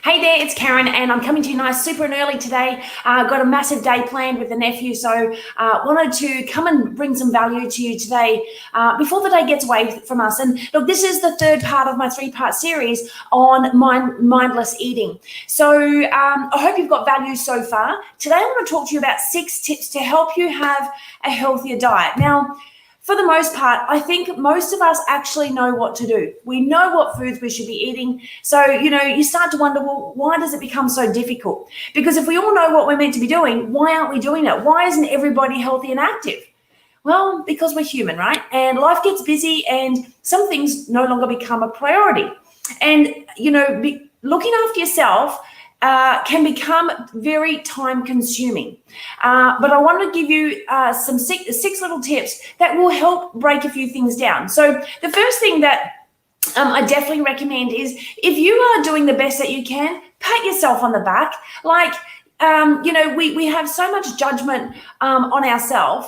Hey there, it's Karen, and I'm coming to you nice, super and early today. Got a massive day planned with the nephew, so wanted to come and bring some value to you today before the day gets away from us. And look, this is the third part of my three-part series on mindless eating. So I hope you've got value so far. Today, I want to talk to you about 6 tips to help you have a healthier diet. Now, for the most part, I think most of us actually know what to do. We know what foods we should be eating. So, you start to wonder, well, why does it become so difficult? Because if we all know what we're meant to be doing, why aren't we doing it? Why isn't everybody healthy and active? Well, because we're human, right? And life gets busy and some things no longer become a priority. And, looking after yourself can become very time consuming. But I want to give you some six little tips that will help break a few things down. So the first thing that I definitely recommend is if you are doing the best that you can, pat yourself on the back. Like, we have so much judgment on ourselves.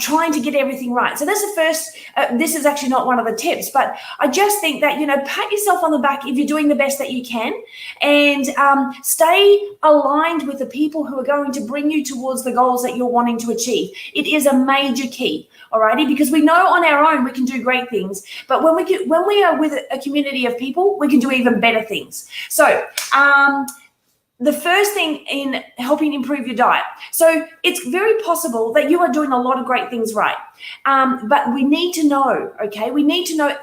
Trying to get everything right. So that's the first, this is actually not one of the tips, but I just think that, pat yourself on the back if you're doing the best that you can, and stay aligned with the people who are going to bring you towards the goals that you're wanting to achieve. It is a major key, alrighty, because we know on our own we can do great things, but when we are with a community of people, we can do even better things. So, the first thing in helping improve your diet. So it's very possible that you are doing a lot of great things right. But we need to know, okay? We need to know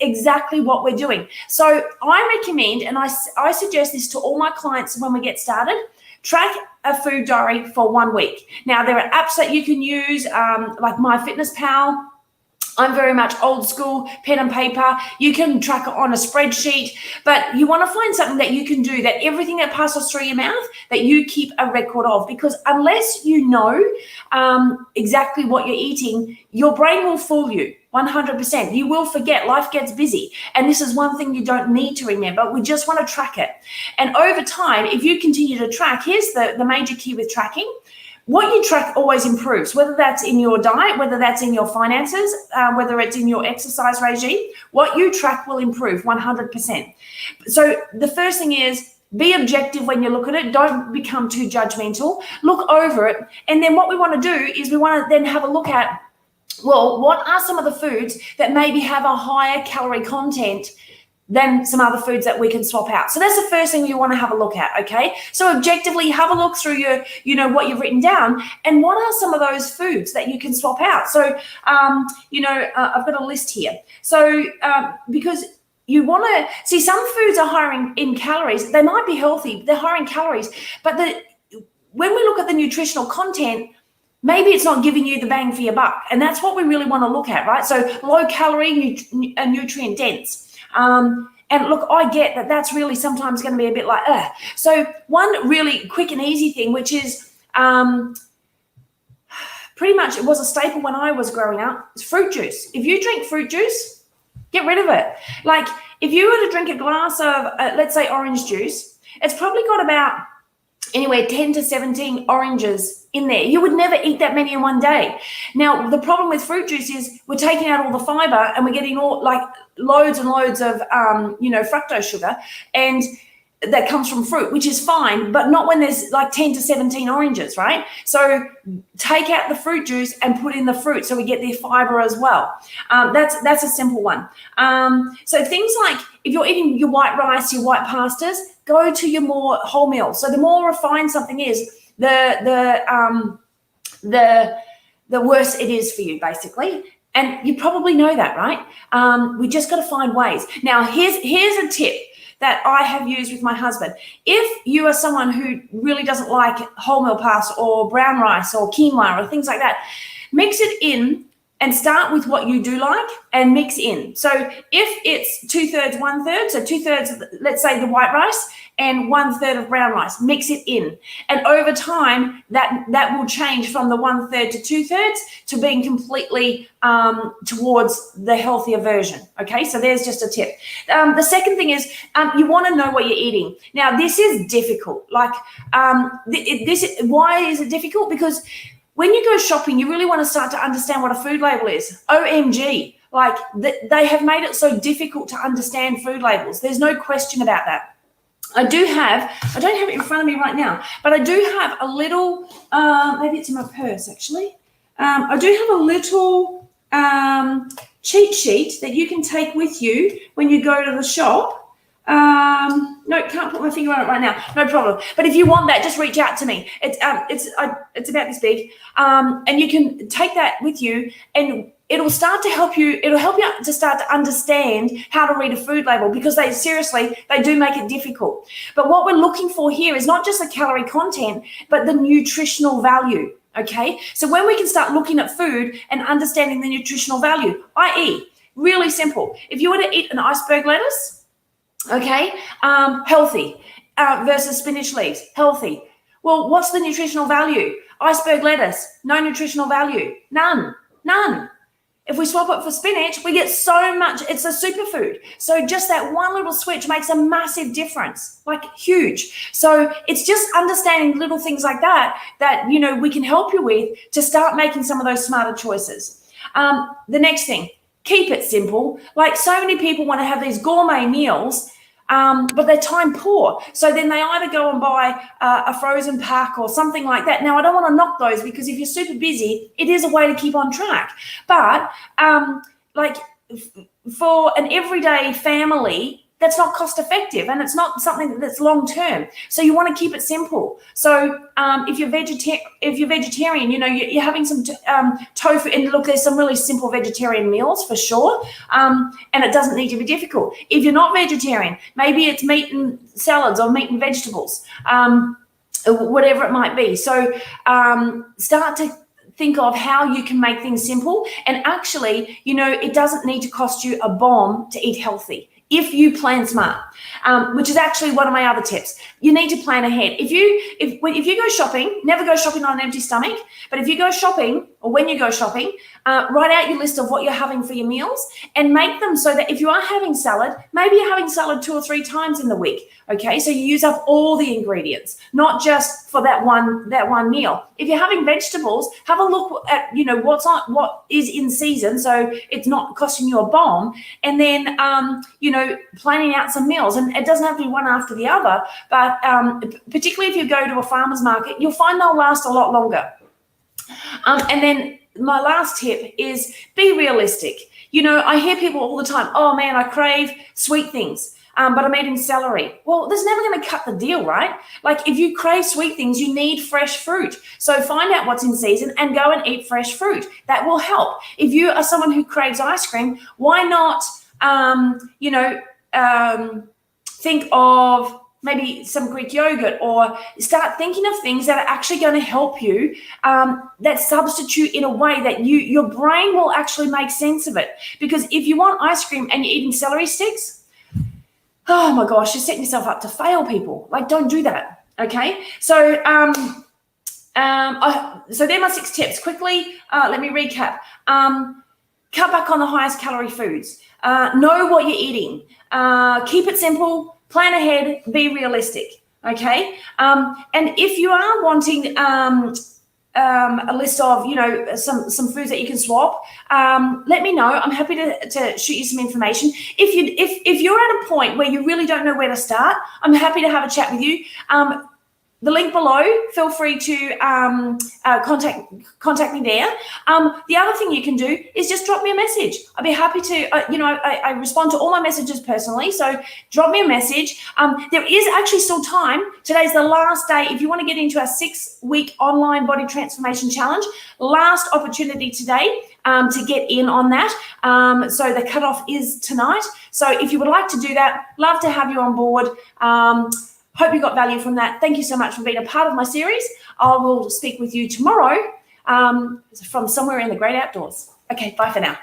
exactly what we're doing. So I recommend, and I suggest this to all my clients when we get started, track a food diary for 1 week. Now, there are apps that you can use, like MyFitnessPal. I'm very much old school, pen and paper. You can track it on a spreadsheet, but you want to find something that you can do, that everything that passes through your mouth, that you keep a record of, because unless you know exactly what you're eating, your brain will fool you 100%. You will forget. Life gets busy. And this is one thing you don't need to remember. We just want to track it. And over time, if you continue to track, here's the major key with tracking. What you track always improves, whether that's in your diet, whether that's in your finances, whether it's in your exercise regime. What you track will improve 100%. So the first thing is, be objective when you look at it. Don't become too judgmental. Look over it. And then what we want to do is we want to then have a look at, well, what are some of the foods that maybe have a higher calorie content than some other foods that we can swap out. So that's the first thing you want to have a look at, okay? So objectively have a look through your, what you've written down, and what are some of those foods that you can swap out. So, I've got a list here. So, because you want to see, some foods are higher in calories. They might be healthy, they're higher in calories, but when we look at the nutritional content, maybe it's not giving you the bang for your buck. And that's what we really want to look at, right? So low calorie, nutrient dense. And look, I get that that's really sometimes going to be a bit like, So one really quick and easy thing, which is pretty much, it was a staple when I was growing up, is fruit juice. If you drink fruit juice, get rid of it. Like if you were to drink a glass of, let's say, orange juice, it's probably got about anywhere 10 to 17 oranges in there. You would never eat that many in one day. Now, the problem with fruit juice is we're taking out all the fiber and we're getting all like loads and loads of, fructose sugar, and that comes from fruit, which is fine, but not when there's like 10 to 17 oranges, right? So take out the fruit juice and put in the fruit so we get the fiber as well. That's a simple one. So things like if you're eating your white rice, your white pastas, go to your more whole meals. So the more refined something is, the worse it is for you, basically. And you probably know that, right? We just got to find ways. Now, here's a tip that I have used with my husband. If you are someone who really doesn't like wholemeal pasta or brown rice or quinoa or things like that, mix it in and start with what you do like and mix in. So if it's 2/3, 1/3, so 2/3, let's say the white rice, and 1/3 of brown rice, mix it in. And over time, that will change from the 1/3 to 2/3 to being completely towards the healthier version. Okay, so there's just a tip. The second thing is you want to know what you're eating. Now, this is difficult. Like, why is it difficult? Because when you go shopping, you really want to start to understand what a food label is. OMG, like they have made it so difficult to understand food labels. There's no question about that. I don't have it in front of me right now, but I do have a little, maybe it's in my purse actually. I do have a little cheat sheet that you can take with you when you go to the shop. No, can't put my finger on it right now. No problem. But if you want that, just reach out to me. It's about this big, and you can take that with you, and it'll start to help you. It'll help you to start to understand how to read a food label, because they do make it difficult. But what we're looking for here is not just the calorie content, but the nutritional value. Okay, so when we can start looking at food and understanding the nutritional value, i.e., really simple. If you were to eat an iceberg lettuce, okay, healthy, versus spinach leaves, healthy. Well, what's the nutritional value? Iceberg lettuce, no nutritional value, none. If we swap it for spinach, we get so much. It's a superfood. So just that one little switch makes a massive difference, like huge. So it's just understanding little things like that we can help you with to start making some of those smarter choices. The next thing, keep it simple. Like, so many people want to have these gourmet meals, but they're time poor. So then they either go and buy a frozen pack or something like that. Now, I don't want to knock those, because if you're super busy, it is a way to keep on track. But for an everyday family, that's not cost effective, and it's not something that's long term. So you want to keep it simple. So if you're vegetarian, you're having some tofu. And look, there's some really simple vegetarian meals for sure, and it doesn't need to be difficult. If you're not vegetarian, maybe it's meat and salads or meat and vegetables, whatever it might be. So start to think of how you can make things simple. And actually, it doesn't need to cost you a bomb to eat healthy, if you plan smart, which is actually one of my other tips. You need to plan ahead. If you go shopping, never go shopping on an empty stomach. But if you go shopping, or when you go shopping, write out your list of what you're having for your meals, and make them so that if you are having salad, maybe you're having salad 2 or 3 times in the week. Okay, so you use up all the ingredients, not just for that one meal. If you're having vegetables, have a look at what is in season, so it's not costing you a bomb. And then planning out some meals, and it doesn't have to be one after the other. But particularly if you go to a farmer's market, you'll find they'll last a lot longer. And then my last tip is be realistic. I hear people all the time, oh man, I crave sweet things. But I'm eating celery. Well, that's never going to cut the deal, right? Like, if you crave sweet things, you need fresh fruit. So find out what's in season and go and eat fresh fruit. That will help. If you are someone who craves ice cream, why not, think of maybe some Greek yogurt, or start thinking of things that are actually going to help you, that substitute in a way that your brain will actually make sense of it. Because if you want ice cream and you're eating celery sticks, oh my gosh, you're setting yourself up to fail, people. Like, don't do that. Okay. So, so they're my 6 tips. Quickly, let me recap. Cut back on the highest calorie foods. Know what you're eating. Keep it simple. Plan ahead. Be realistic. Okay. And if you are wanting a list of some foods that you can swap, let me know. I'm happy to shoot you some information. If you're at a point where you really don't know where to start, I'm happy to have a chat with you. The link below, feel free to contact me there. The other thing you can do is just drop me a message. I'd be happy to, I respond to all my messages personally, so drop me a message. There is actually still time. Today's the last day. If you want to get into our 6-week online body transformation challenge, last opportunity today to get in on that. So the cutoff is tonight. So if you would like to do that, love to have you on board. Hope you got value from that. Thank you so much for being a part of my series. I will speak with you tomorrow from somewhere in the great outdoors. Okay, bye for now.